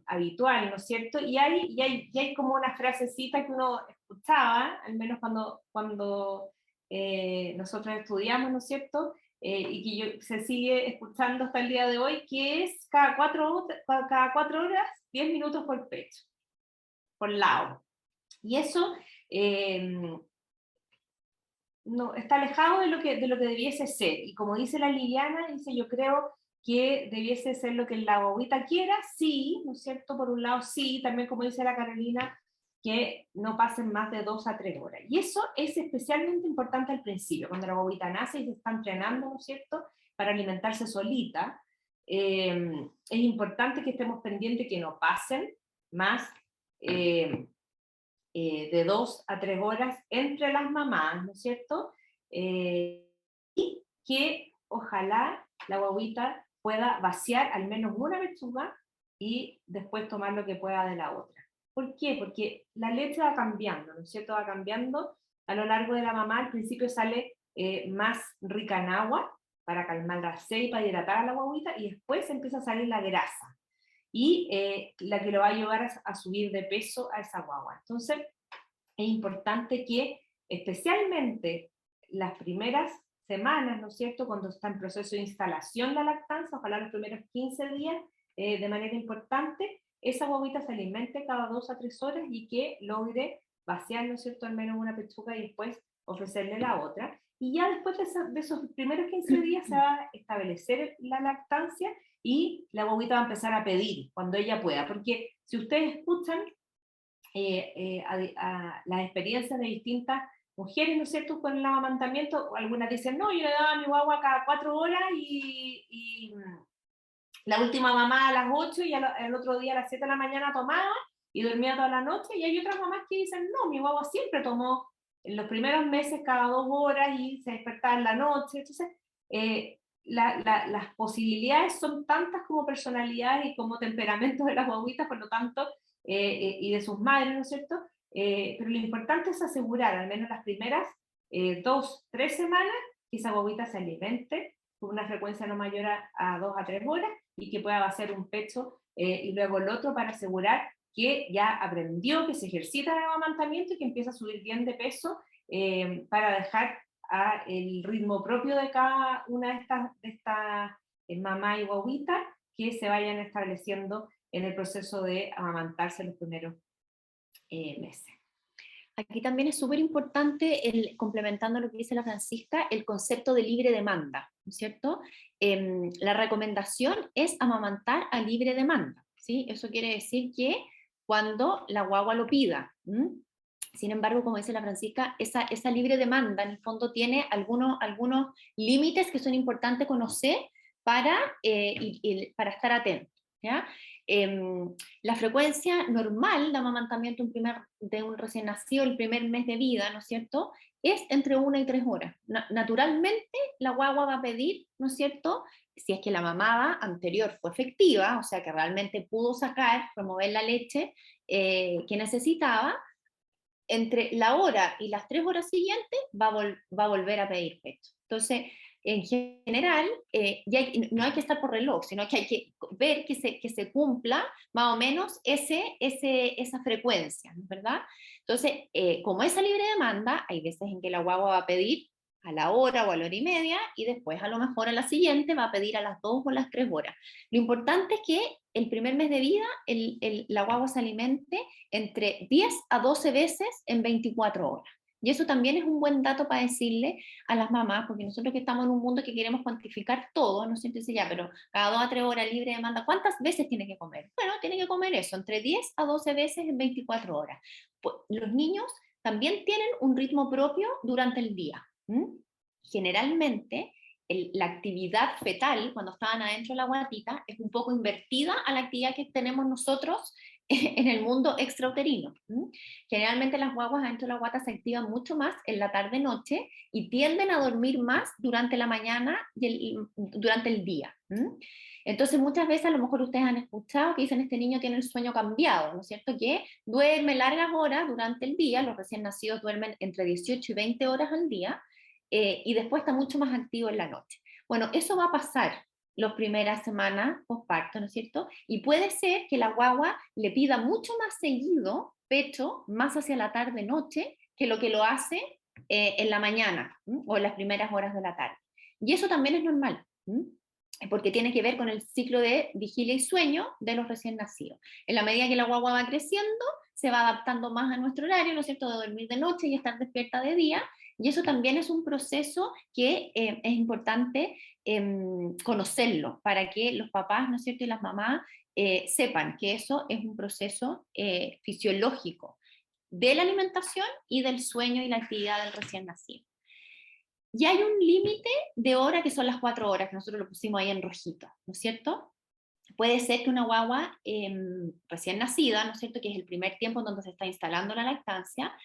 habitual, ¿no es cierto? Y hay como una frasecita que uno escuchaba, al menos cuando nosotros estudiamos, ¿no es cierto? Y que se sigue escuchando hasta el día de hoy, que es cada 4 horas, 10 minutos por pecho, por lado. Y eso no, está alejado de lo que debiese ser. Y como dice la Liliana, dice, yo creo que debiese ser lo que la guaguita quiera, sí, ¿no es cierto? Por un lado, sí, también como dice la Carolina, que no pasen más de 2 a 3 horas. Y eso es especialmente importante al principio, cuando la guaguita nace y se está entrenando, ¿no es cierto?, para alimentarse solita. Es importante que estemos pendientes que no pasen más de 2 a 3 horas entre las mamás, ¿no es cierto? Y que ojalá la guaguita pueda vaciar al menos una pechuga y después tomar lo que pueda de la otra. ¿Por qué? Porque la leche va cambiando, ¿no es cierto? Va cambiando a lo largo de la mamá. Al principio sale más rica en agua para calmar la sed y para hidratar a la guaguita, y después empieza a salir la grasa, y la que lo va a ayudar a subir de peso a esa guagua. Entonces, es importante que, especialmente las primeras semanas, ¿no es cierto?, cuando está en proceso de instalación la lactancia, ojalá los primeros 15 días, de manera importante, esa guaguita se alimente cada 2 a 3 horas y que logre vaciar, ¿no es cierto?, al menos una pechuga y después ofrecerle la otra. Y ya después de esos primeros 15 días se va a establecer la lactancia y la guaguita va a empezar a pedir cuando ella pueda. Porque si ustedes escuchan a las experiencias de distintas mujeres, ¿no es cierto?, con el amamantamiento, algunas dicen, no, yo le daba a mi guagua cada 4 horas y la última mamá a las 8 y el otro día a las 7 de la mañana tomaba y dormía toda la noche. Y hay otras mamás que dicen, no, mi guagua siempre tomó en los primeros meses cada 2 horas y se despertaba en la noche. Entonces, las posibilidades son tantas como personalidades y como temperamentos de las guaguitas, por lo tanto, y de sus madres, ¿no es cierto? Pero lo importante es asegurar, al menos las primeras 2, 3 semanas, que esa guaguita se alimente con una frecuencia no mayor a 2 a 3 horas y que pueda hacer un pecho y luego el otro para asegurar que ya aprendió, que se ejercita en el amamantamiento y que empieza a subir bien de peso para dejar el ritmo propio de cada una de estas mamá y guaguita que se vayan estableciendo en el proceso de amamantarse los primeros meses. Aquí también es súper importante, complementando lo que dice la Francisca, el concepto de libre demanda, ¿no es cierto? La recomendación es amamantar a libre demanda, ¿sí? Eso quiere decir que cuando la guagua lo pida. Sin embargo, como dice la Francisca, esa libre demanda en el fondo tiene algunos límites que son importantes conocer para estar atentos, ¿ya? La frecuencia normal de amamantamiento de un recién nacido, el primer mes de vida, ¿no es cierto?, es entre 1 y 3 horas. Naturalmente, la guagua va a pedir, ¿no es cierto?, si es que la mamada anterior fue efectiva, o sea, que realmente pudo sacar, promover la leche que necesitaba, entre la hora y las 3 horas siguientes va a volver a pedir pecho. Entonces, en general, no hay que estar por reloj, sino que hay que ver que se cumpla más o menos esa frecuencia, ¿verdad? Entonces, como esa libre demanda, hay veces en que la guagua va a pedir a la hora o a la hora y media, y después a lo mejor a la siguiente va a pedir a las 2 o las 3 horas. Lo importante es que el primer mes de vida la guagua se alimente entre 10 a 12 veces en 24 horas. Y eso también es un buen dato para decirle a las mamás, porque nosotros que estamos en un mundo que queremos cuantificar todo, no sé, entonces ya, pero cada 2 a 3 horas libre de demanda, ¿cuántas veces tiene que comer? Bueno, tiene que comer eso, entre 10 a 12 veces en 24 horas. Pues, los niños también tienen un ritmo propio durante el día. Generalmente, la actividad fetal, cuando estaban adentro de la guatita, es un poco invertida a la actividad que tenemos nosotros en el mundo extrauterino. Generalmente las guaguas adentro de la guata se activan mucho más en la tarde-noche y tienden a dormir más durante la mañana y durante el día. Entonces muchas veces a lo mejor ustedes han escuchado que dicen este niño tiene el sueño cambiado, ¿no es cierto? Que duerme largas horas durante el día, los recién nacidos duermen entre 18 y 20 horas al día, y después está mucho más activo en la noche. Bueno, eso va a pasar las primeras semanas postparto, ¿no es cierto? Y puede ser que la guagua le pida mucho más seguido pecho, más hacia la tarde-noche, que lo hace en la mañana o en las primeras horas de la tarde. Y eso también es normal, porque tiene que ver con el ciclo de vigilia y sueño de los recién nacidos. En la medida que la guagua va creciendo, se va adaptando más a nuestro horario, ¿no es cierto?, de dormir de noche y estar despierta de día, y eso también es un proceso que es importante conocerlo, para que los papás, ¿no es cierto?, y las mamás sepan que eso es un proceso fisiológico de la alimentación y del sueño y la actividad del recién nacido. Y hay un límite de hora que son las 4 horas, que nosotros lo pusimos ahí en rojito, ¿no es cierto? Puede ser que una guagua recién nacida, ¿no es cierto?, que es el primer tiempo en donde se está instalando la lactancia,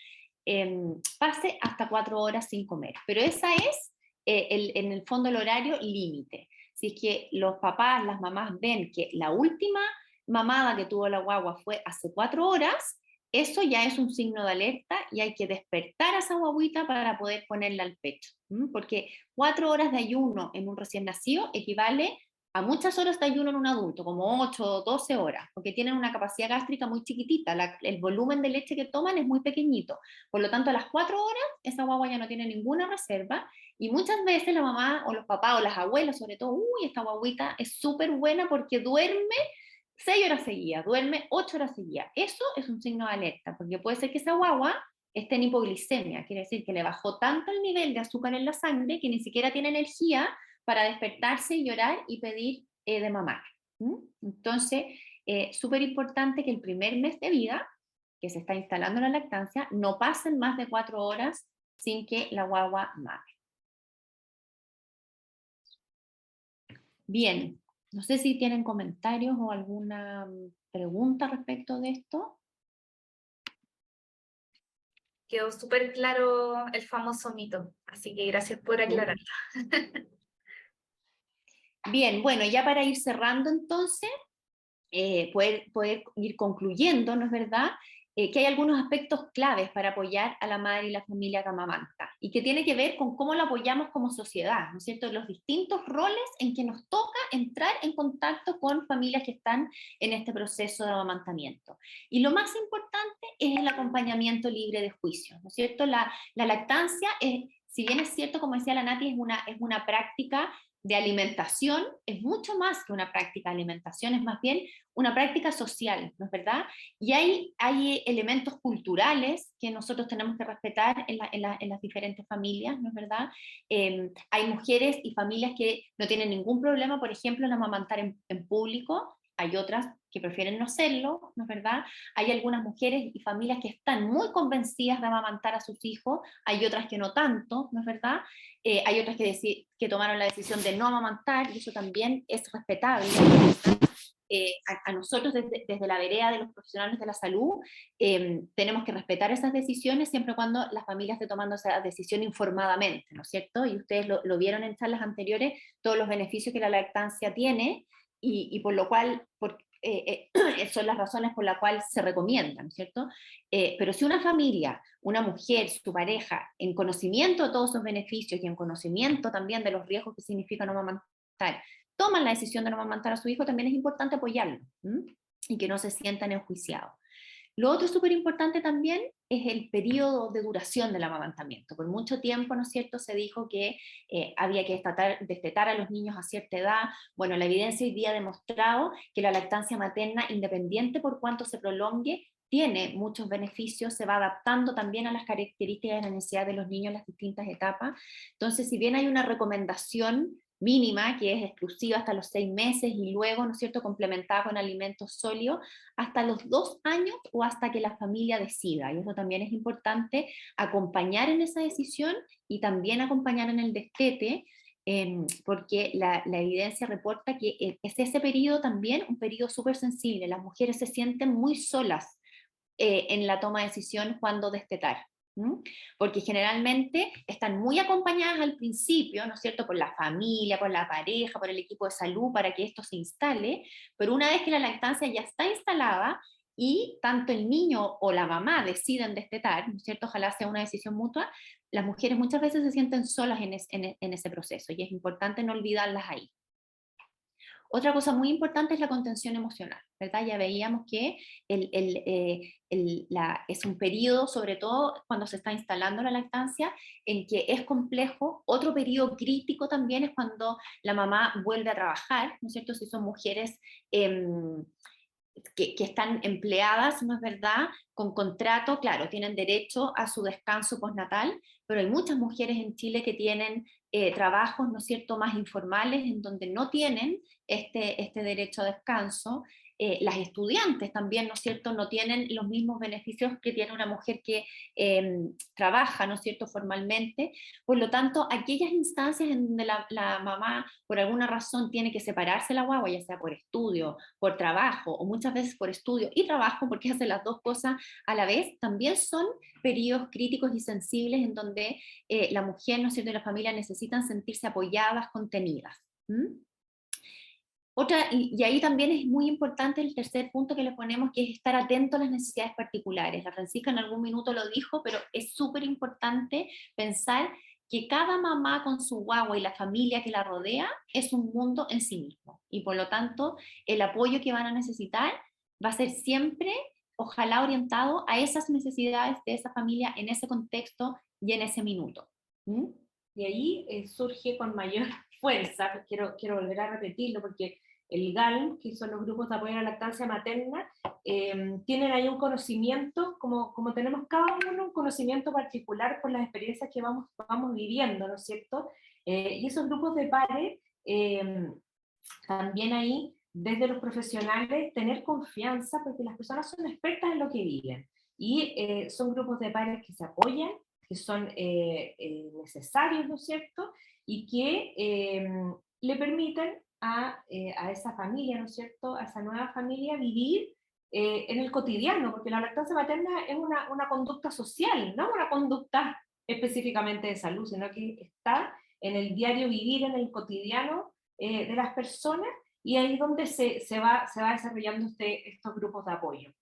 pase hasta 4 horas sin comer. Pero esa es, en el fondo, el horario límite. Si es que los papás, las mamás ven que la última mamada que tuvo la guagua fue hace 4 horas, eso ya es un signo de alerta y hay que despertar a esa guaguita para poder ponerla al pecho. Porque 4 horas de ayuno en un recién nacido equivale a muchas horas de ayuno en un adulto, como 8 o 12 horas, porque tienen una capacidad gástrica muy chiquitita, el volumen de leche que toman es muy pequeñito, por lo tanto a las 4 horas esa guagua ya no tiene ninguna reserva, y muchas veces la mamá o los papás o las abuelas sobre todo, uy, esta guaguita es súper buena porque duerme 6 horas seguidas, duerme 8 horas seguidas. Eso es un signo de alerta, porque puede ser que esa guagua esté en hipoglicemia, quiere decir que le bajó tanto el nivel de azúcar en la sangre que ni siquiera tiene energía para despertarse, llorar y pedir de mamar. Entonces, súper importante que el primer mes de vida, que se está instalando la lactancia, no pasen más de 4 horas sin que la guagua mame. Bien, no sé si tienen comentarios o alguna pregunta respecto de esto. Quedó súper claro el famoso mito, así que gracias por aclararlo. Bien, bueno, ya para ir cerrando entonces, poder ir concluyendo, ¿no es verdad? Que hay algunos aspectos claves para apoyar a la madre y la familia que amamanta, y que tiene que ver con cómo la apoyamos como sociedad, ¿no es cierto? Los distintos roles en que nos toca entrar en contacto con familias que están en este proceso de amamantamiento. Y lo más importante es el acompañamiento libre de juicios, ¿no es cierto? La lactancia, si bien es cierto, como decía la Nati, es una práctica de alimentación, es mucho más que una práctica de alimentación, es más bien una práctica social, ¿no es verdad? Y hay elementos culturales que nosotros tenemos que respetar en las diferentes familias, ¿no es verdad? Hay mujeres y familias que no tienen ningún problema, por ejemplo, en amamantar en público, hay otras que prefieren no hacerlo, ¿no es verdad? Hay algunas mujeres y familias que están muy convencidas de amamantar a sus hijos, hay otras que no tanto, ¿no es verdad? Hay otras que tomaron la decisión de no amamantar, y eso también es respetable. A nosotros desde la vereda de los profesionales de la salud tenemos que respetar esas decisiones siempre y cuando las familias estén tomando esa decisión informadamente, ¿no es cierto? Y ustedes lo vieron en charlas anteriores, todos los beneficios que la lactancia tiene, y por lo cual son las razones por las cuales se recomienda, ¿no es cierto? Pero si una familia, una mujer, su pareja, en conocimiento de todos esos beneficios y en conocimiento también de los riesgos que significa no amamantar, toman la decisión de no amamantar a su hijo, también es importante apoyarlo, y que no se sientan enjuiciados. Lo otro súper importante también es el periodo de duración del amamantamiento. Por mucho tiempo, ¿no es cierto?, se dijo que había que destetar a los niños a cierta edad. Bueno, la evidencia hoy día ha demostrado que la lactancia materna, independiente por cuánto se prolongue, tiene muchos beneficios, se va adaptando también a las características y las necesidades de los niños en las distintas etapas. Entonces, si bien hay una recomendación mínima, que es exclusiva hasta los 6 meses y luego, ¿no es cierto?, complementada con alimentos sólidos, hasta los 2 años o hasta que la familia decida. Y eso también es importante, acompañar en esa decisión y también acompañar en el destete, porque la evidencia reporta que es ese periodo también un periodo súper sensible. Las mujeres se sienten muy solas en la toma de decisión cuando destetar. Porque generalmente están muy acompañadas al principio, ¿no es cierto?, por la familia, por la pareja, por el equipo de salud, para que esto se instale, pero una vez que la lactancia ya está instalada y tanto el niño o la mamá deciden destetar, ¿no es cierto?, ojalá sea una decisión mutua, las mujeres muchas veces se sienten solas en ese proceso, y es importante no olvidarlas ahí. Otra cosa muy importante es la contención emocional, ¿verdad? Ya veíamos que es un periodo, sobre todo cuando se está instalando la lactancia, en que es complejo. Otro periodo crítico también es cuando la mamá vuelve a trabajar, ¿no es cierto? Si son mujeres que están empleadas, ¿no es verdad?, con contrato, claro, tienen derecho a su descanso postnatal, pero hay muchas mujeres en Chile que tienen trabajos, ¿no es cierto?, más informales, en donde no tienen este derecho a descanso. Las estudiantes también, ¿no es cierto?, no tienen los mismos beneficios que tiene una mujer que trabaja, ¿no es cierto?, formalmente. Por lo tanto, aquellas instancias en donde la mamá por alguna razón tiene que separarse la guagua, ya sea por estudio, por trabajo, o muchas veces por estudio y trabajo, porque hace las dos cosas a la vez, también son periodos críticos y sensibles en donde la mujer, ¿no es cierto?, y la familia necesitan sentirse apoyadas, contenidas. Y ahí también es muy importante el tercer punto que le ponemos, que es estar atento a las necesidades particulares. La Francisca en algún minuto lo dijo, pero es súper importante pensar que cada mamá con su guagua y la familia que la rodea es un mundo en sí mismo. Y por lo tanto, el apoyo que van a necesitar va a ser siempre, ojalá, orientado a esas necesidades de esa familia en ese contexto y en ese minuto. Y ahí surge con mayor fuerza, quiero volver a repetirlo, porque el GAL, que son los grupos de apoyo a la lactancia materna, tienen ahí un conocimiento, como tenemos cada uno un conocimiento particular por las experiencias que vamos viviendo, ¿no es cierto? Y esos grupos de pares, también ahí, desde los profesionales, tener confianza, porque las personas son expertas en lo que viven, y son grupos de pares que se apoyan, que son necesarios, ¿no es cierto?, y que le permiten a esa familia, ¿no es cierto?, a esa nueva familia vivir en el cotidiano, porque la lactancia materna es una conducta social, no una conducta específicamente de salud, sino que está en el diario vivir, en el cotidiano de las personas, y ahí es donde se va desarrollando estos grupos de apoyo.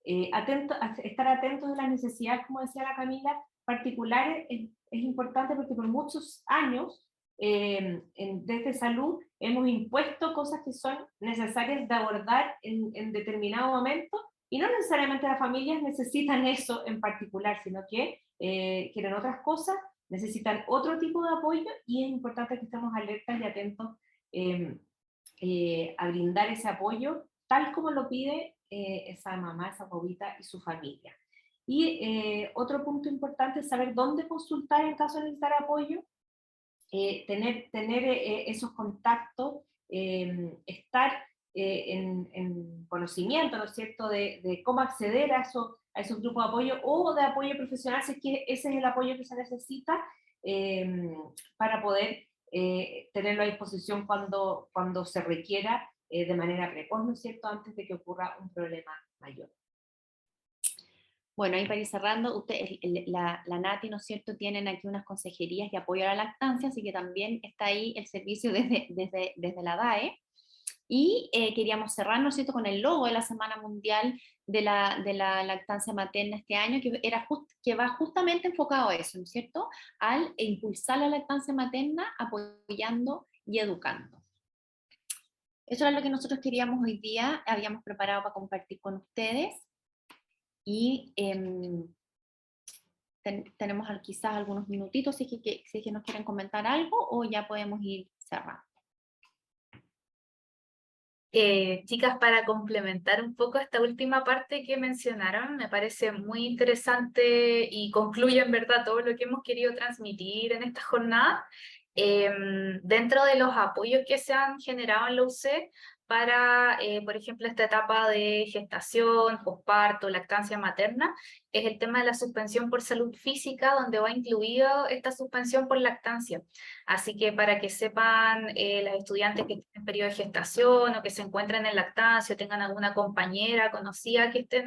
Estar atentos a las necesidades, como decía la Camila, particulares es importante, porque por muchos años desde salud hemos impuesto cosas que son necesarias de abordar en determinado momento, y no necesariamente las familias necesitan eso en particular, sino que quieren otras cosas, necesitan otro tipo de apoyo, y es importante que estemos alertas y atentos a brindar ese apoyo tal como lo pide esa mamá, esa bobita y su familia. Y otro punto importante es saber dónde consultar en caso de necesitar apoyo, tener esos contactos, estar en conocimiento, ¿no es cierto?, de cómo acceder a esos grupos de apoyo, o de apoyo profesional, si es que ese es el apoyo que se necesita, para poder tenerlo a disposición cuando se requiera, de manera precoz, ¿no es cierto?, antes de que ocurra un problema mayor. Bueno, ahí para ir cerrando, la Nati, ¿no es cierto?, tienen aquí unas consejerías de apoyo a la lactancia, así que también está ahí el servicio desde la DAE. Y queríamos cerrar, ¿no es cierto?, con el logo de la Semana Mundial de la Lactancia Materna este año, que va justamente enfocado a eso, ¿no es cierto?, al impulsar la lactancia materna, apoyando y educando. Eso era lo que nosotros queríamos hoy día, habíamos preparado para compartir con ustedes. Y tenemos quizás algunos minutitos, si es que nos quieren comentar algo, o ya podemos ir cerrando. Chicas, para complementar un poco esta última parte que mencionaron, me parece muy interesante y concluye en verdad todo lo que hemos querido transmitir en esta jornada. Dentro de los apoyos que se han generado en la UC para, por ejemplo, esta etapa de gestación, posparto, lactancia materna, es el tema de la suspensión por salud física, donde va incluida esta suspensión por lactancia. Así que para que sepan las estudiantes que estén en periodo de gestación o que se encuentren en lactancia o tengan alguna compañera conocida que esté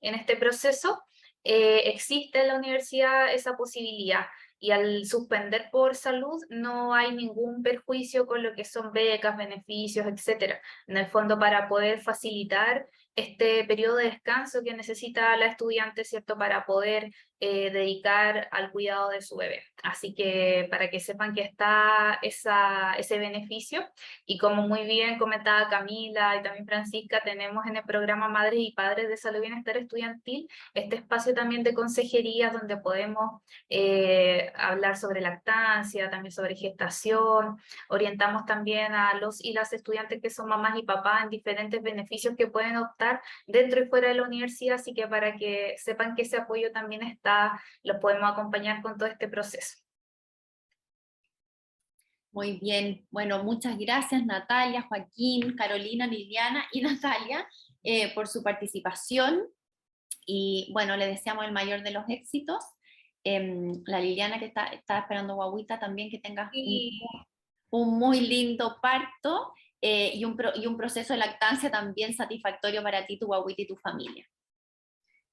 en este proceso, existe en la universidad esa posibilidad. Y al suspender por salud no hay ningún perjuicio con lo que son becas, beneficios, etcétera. En el fondo, para poder facilitar este periodo de descanso que necesita la estudiante, ¿cierto?, para poder dedicar al cuidado de su bebé. Así que para que sepan que está ese beneficio, y como muy bien comentaba Camila y también Francisca, tenemos en el programa Madres y Padres de Salud y Bienestar Estudiantil este espacio también de consejerías donde podemos hablar sobre lactancia, también sobre gestación, orientamos también a los y las estudiantes que son mamás y papás en diferentes beneficios que pueden optar dentro y fuera de la universidad, así que para que sepan que ese apoyo también está, los podemos acompañar con todo este proceso. Muy bien, bueno, muchas gracias Natalia, Joaquín, Carolina, Liliana y Natalia por su participación, y bueno, le deseamos el mayor de los éxitos. La Liliana, que está esperando guagüita, también que tengas un muy lindo parto y un proceso de lactancia también satisfactorio para ti, tu guagüita y tu familia.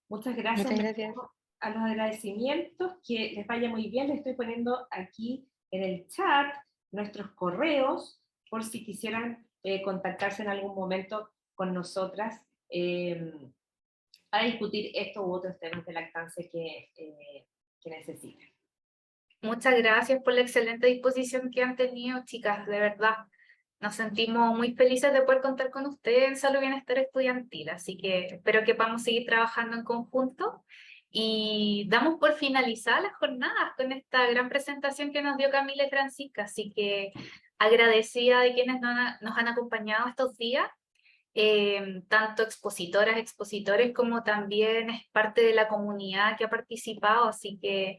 Muchas gracias. Muchas gracias. A los agradecimientos, que les vaya muy bien. Les estoy poniendo aquí en el chat nuestros correos, por si quisieran contactarse en algún momento con nosotras para discutir estos u otros temas de lactancia que necesiten. Muchas gracias por la excelente disposición que han tenido, chicas, de verdad. Nos sentimos muy felices de poder contar con ustedes en Salud y Bienestar Estudiantil, así que espero que podamos seguir trabajando en conjunto, y damos por finalizadas las jornadas con esta gran presentación que nos dio Camila y Francisca, así que agradecida de quienes nos han acompañado estos días, tanto expositoras, expositores, como también es parte de la comunidad que ha participado, así que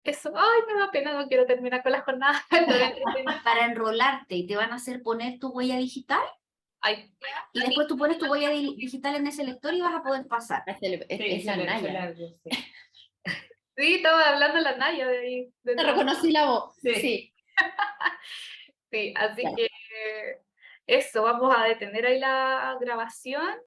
eso, ay, me da pena, no quiero terminar con la jornada. Para enrolarte y te van a hacer poner tu huella digital, Ay, y después tú pones tu huella digital en ese lector y vas a poder pasar. Es la Naya. sí, estaba hablando la Naya de ahí. Te reconocí la voz. Sí. Sí, así Ya. que eso, vamos a detener ahí la grabación.